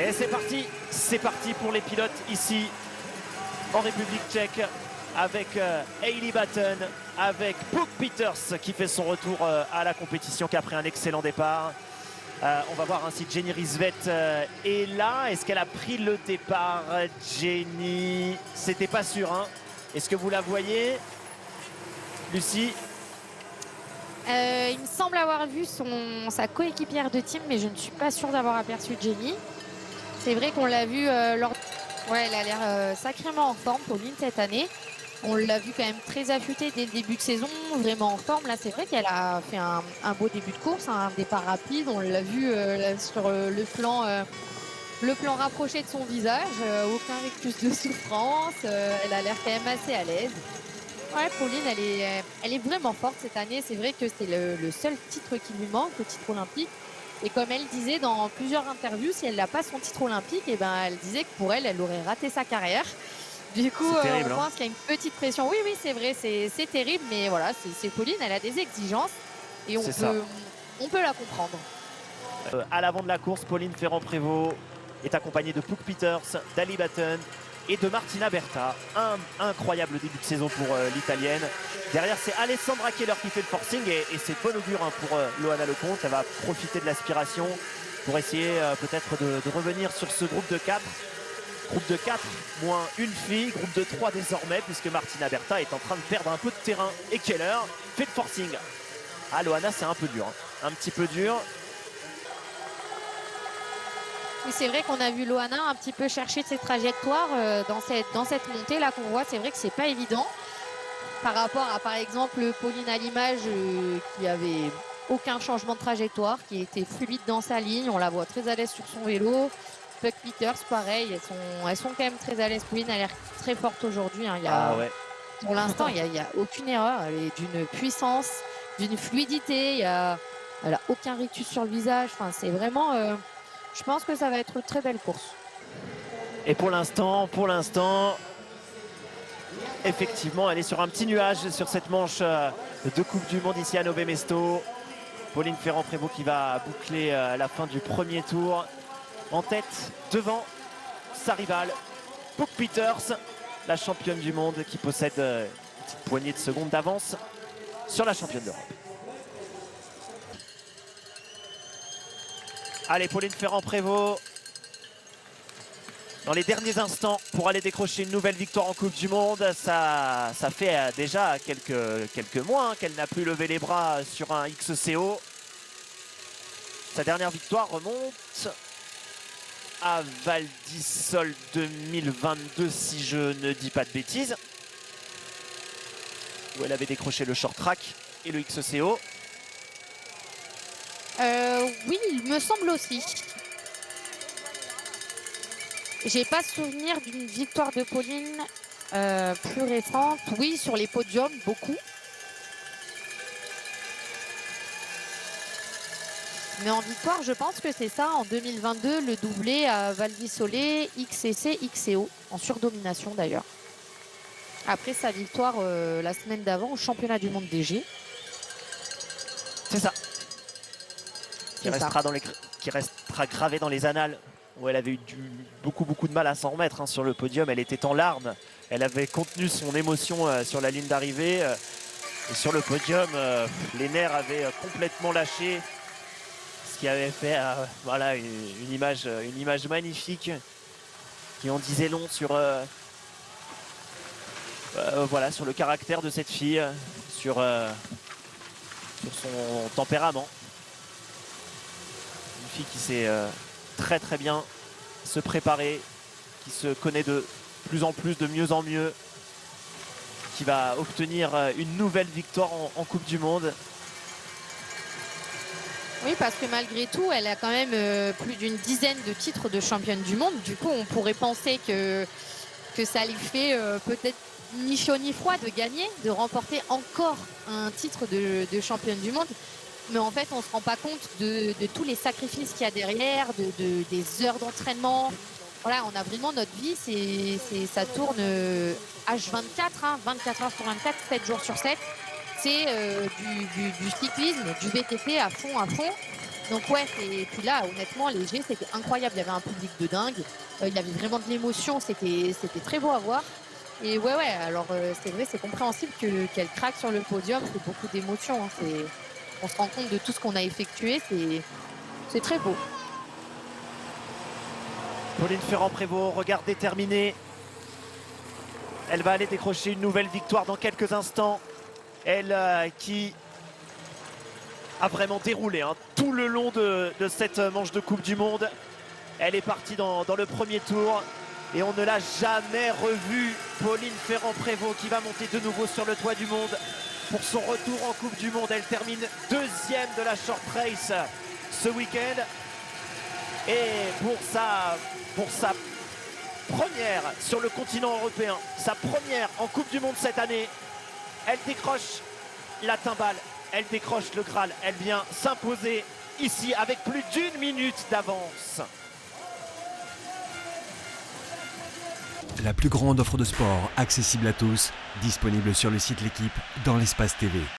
Et c'est parti pour les pilotes ici en République tchèque avec Hailey Batten, avec Puk Peters qui fait son retour à la compétition qu'après un excellent départ. On va voir si Jenny Risvet est là. Est-ce qu'elle a pris le départ, Jenny? C'était pas sûr, hein. Est-ce que vous la voyez, Lucie? Il me semble avoir vu sa coéquipière de team, mais je ne suis pas sûre d'avoir aperçu Jenny. C'est vrai qu'on l'a vu lors... Ouais, elle a l'air sacrément en forme, Pauline, cette année. On l'a vu quand même très affûtée dès le début de saison, vraiment en forme. Là, c'est vrai qu'elle a fait un beau début de course, un départ rapide. On l'a vu sur le plan rapproché de son visage. Aucun rictus de souffrance. Elle a l'air quand même assez à l'aise. Ouais, Pauline, elle est vraiment forte cette année. C'est vrai que c'est le seul titre qui lui manque, le titre olympique. Et comme elle disait dans plusieurs interviews, si elle n'a pas son titre olympique, et ben, elle disait que pour elle, elle aurait raté sa carrière. Du coup, terrible, on pense qu'il y a une petite pression. Oui, oui, c'est vrai, c'est terrible. Mais voilà, c'est Pauline, elle a des exigences. Et on peut la comprendre. À l'avant de la course, Pauline Ferrand-Prévot est accompagnée de Puk Peters, d'Hailey Batten et de Martina Berta. Un incroyable début de saison pour l'Italienne. Derrière, c'est Alessandra Keller qui fait le forcing et c'est bon augure pour Loana Lecomte. Elle va profiter de l'aspiration pour essayer peut-être de revenir sur ce groupe de 4. Groupe de 4 moins une fille, groupe de 3 désormais puisque Martina Berta est en train de perdre un peu de terrain et Keller fait le forcing. Ah, Loana, c'est un peu dur, hein. Un petit peu dur. Oui, c'est vrai qu'on a vu Loana un petit peu chercher ses trajectoires dans cette montée là qu'on voit. C'est vrai que c'est pas évident par rapport à par exemple Pauline à l'image qui avait aucun changement de trajectoire, qui était fluide dans sa ligne. On la voit très à l'aise sur son vélo. Puk Peters, pareil, elles sont quand même très à l'aise. Pauline a l'air très forte aujourd'hui. Hein. Ouais. Pour l'instant, il n'y a aucune erreur. Elle est d'une puissance, d'une fluidité. Elle a aucun rictus sur le visage. Enfin, c'est vraiment... je pense que ça va être une très belle course. Et pour l'instant, effectivement, elle est sur un petit nuage sur cette manche de Coupe du Monde ici à Nové Mesto. Pauline Ferrand-Prévot qui va boucler la fin du premier tour. En tête, devant sa rivale, Puk Peters, la championne du monde qui possède une petite poignée de secondes d'avance sur la championne d'Europe. Allez, Pauline Ferrand-Prévot dans les derniers instants pour aller décrocher une nouvelle victoire en Coupe du Monde. Ça fait déjà quelques mois qu'elle n'a plus levé les bras sur un XCO. Sa dernière victoire remonte à Val d'Isole 2022, si je ne dis pas de bêtises, où elle avait décroché le short track et le XCO. Oui, il me semble aussi. J'ai pas souvenir d'une victoire de Pauline plus récente. Oui, sur les podiums, beaucoup. Mais en victoire, je pense que c'est ça. En 2022, le doublé à Val d'Isole, XCC, XCO, en surdomination d'ailleurs. Après sa victoire la semaine d'avant au championnat du monde DG. C'est ça. Qui restera gravé dans les annales, où elle avait eu beaucoup de mal à s'en remettre, hein, sur le podium. Elle était en larmes. Elle avait contenu son émotion sur la ligne d'arrivée. Et sur le podium, les nerfs avaient complètement lâché. Ce qui avait fait voilà, une image magnifique qui en disait long sur, voilà, sur le caractère de cette fille, sur son tempérament. Une fille qui sait très bien se préparer, qui se connaît de plus en plus, de mieux en mieux, qui va obtenir une nouvelle victoire en Coupe du Monde. Oui, parce que malgré tout, elle a quand même plus d'une dizaine de titres de championne du monde. Du coup, on pourrait penser que ça lui fait peut-être ni chaud ni froid de gagner, de remporter encore un titre de championne du monde. Mais en fait, on ne se rend pas compte de tous les sacrifices qu'il y a derrière, des heures d'entraînement. Voilà, on a vraiment notre vie, ça tourne H24, hein, 24 heures sur 24, 7 jours sur 7. C'est du cyclisme, du VTT à fond. Donc ouais, et puis là, honnêtement, les G, c'était incroyable. Il y avait un public de dingue. Il y avait vraiment de l'émotion. C'était très beau à voir. Et ouais, alors c'est vrai, c'est compréhensible qu'elle craque sur le podium. C'est beaucoup d'émotions, hein. On se rend compte de tout ce qu'on a effectué. C'est très beau. Pauline Ferrand-Prévot, regard déterminé. Elle va aller décrocher une nouvelle victoire dans quelques instants. Elle qui a vraiment déroulé hein, tout le long de cette manche de Coupe du Monde. Elle est partie dans le premier tour et on ne l'a jamais revue. Pauline Ferrand-Prévot qui va monter de nouveau sur le toit du monde pour son retour en Coupe du Monde. Elle termine deuxième de la short race ce week-end. Et pour sa première sur le continent européen, sa première en Coupe du Monde cette année, elle décroche la timbale, elle décroche le Graal, elle vient s'imposer ici avec plus d'1 minute d'avance. La plus grande offre de sport accessible à tous, disponible sur le site L'Équipe dans l'espace TV.